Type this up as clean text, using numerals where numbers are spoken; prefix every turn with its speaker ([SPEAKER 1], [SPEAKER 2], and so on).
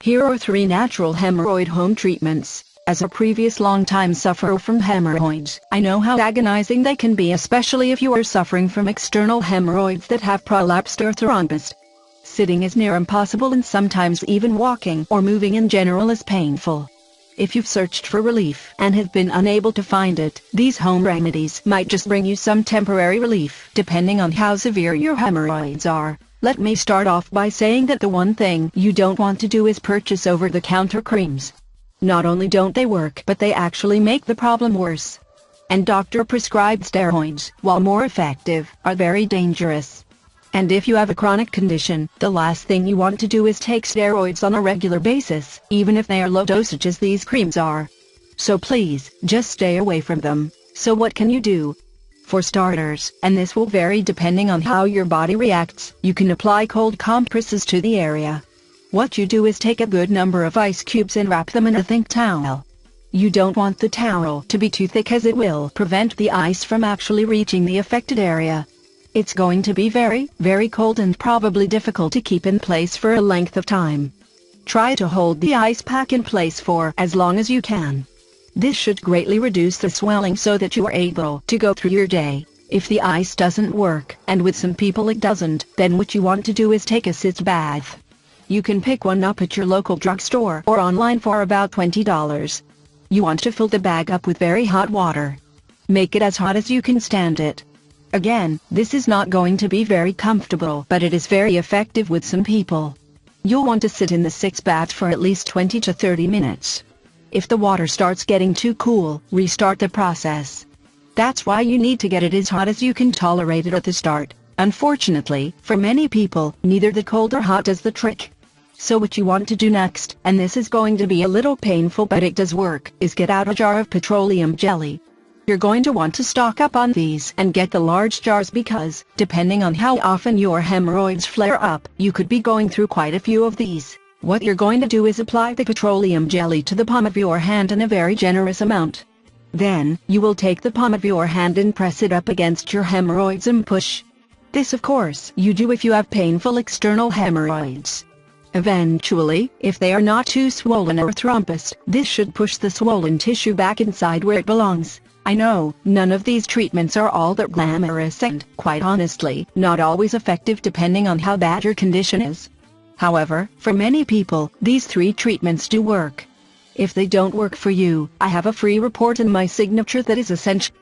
[SPEAKER 1] Here are 3 natural hemorrhoid home treatments. As a previous long-time sufferer from hemorrhoids, I know how agonizing they can be, especially if you are suffering from external hemorrhoids that have prolapsed or thrombosed. Sitting is near impossible, and sometimes even walking or moving in general is painful. If you've searched for relief and have been unable to find it, these home remedies might just bring you some temporary relief, depending on how severe your hemorrhoids are. Let me start off by saying that the one thing you don't want to do is purchase over-the-counter creams. Not only don't they work, but they actually make the problem worse. And doctor-prescribed steroids, while more effective, are very dangerous. And if you have a chronic condition, the last thing you want to do is take steroids on a regular basis, even if they are low dosage as these creams are. So please, just stay away from them. So what can you do? For starters, and this will vary depending on how your body reacts, you can apply cold compresses to the area. What you do is take a good number of ice cubes and wrap them in a thick towel. You don't want the towel to be too thick, as it will prevent the ice from actually reaching the affected area. It's going to be very, very cold and probably difficult to keep in place for a length of time. Try to hold the ice pack in place for as long as you can. This should greatly reduce the swelling so that you are able to go through your day. If the ice doesn't work, and with some people it doesn't, then what you want to do is take a sitz bath. You can pick one up at your local drugstore or online for about $20. You want to fill the bag up with very hot water. Make it as hot as you can stand it. Again, this is not going to be very comfortable, but it is very effective with some people. You'll want to sit in the sitz bath for at least 20 to 30 minutes. If the water starts getting too cool, restart the process. That's why you need to get it as hot as you can tolerate it at the start. Unfortunately, for many people, neither the cold or hot does the trick. So what you want to do next, and this is going to be a little painful but it does work, is get out a jar of petroleum jelly. You're going to want to stock up on these and get the large jars because, depending on how often your hemorrhoids flare up, you could be going through quite a few of these. What you're going to do is apply the petroleum jelly to the palm of your hand in a very generous amount. Then, you will take the palm of your hand and press it up against your hemorrhoids and push. This, of course, you do if you have painful external hemorrhoids. Eventually, if they are not too swollen or thrombosed, this should push the swollen tissue back inside where it belongs. I know, none of these treatments are all that glamorous and, quite honestly, not always effective depending on how bad your condition is. However, for many people, these 3 treatments do work. If they don't work for you, I have a free report in my signature that is essential.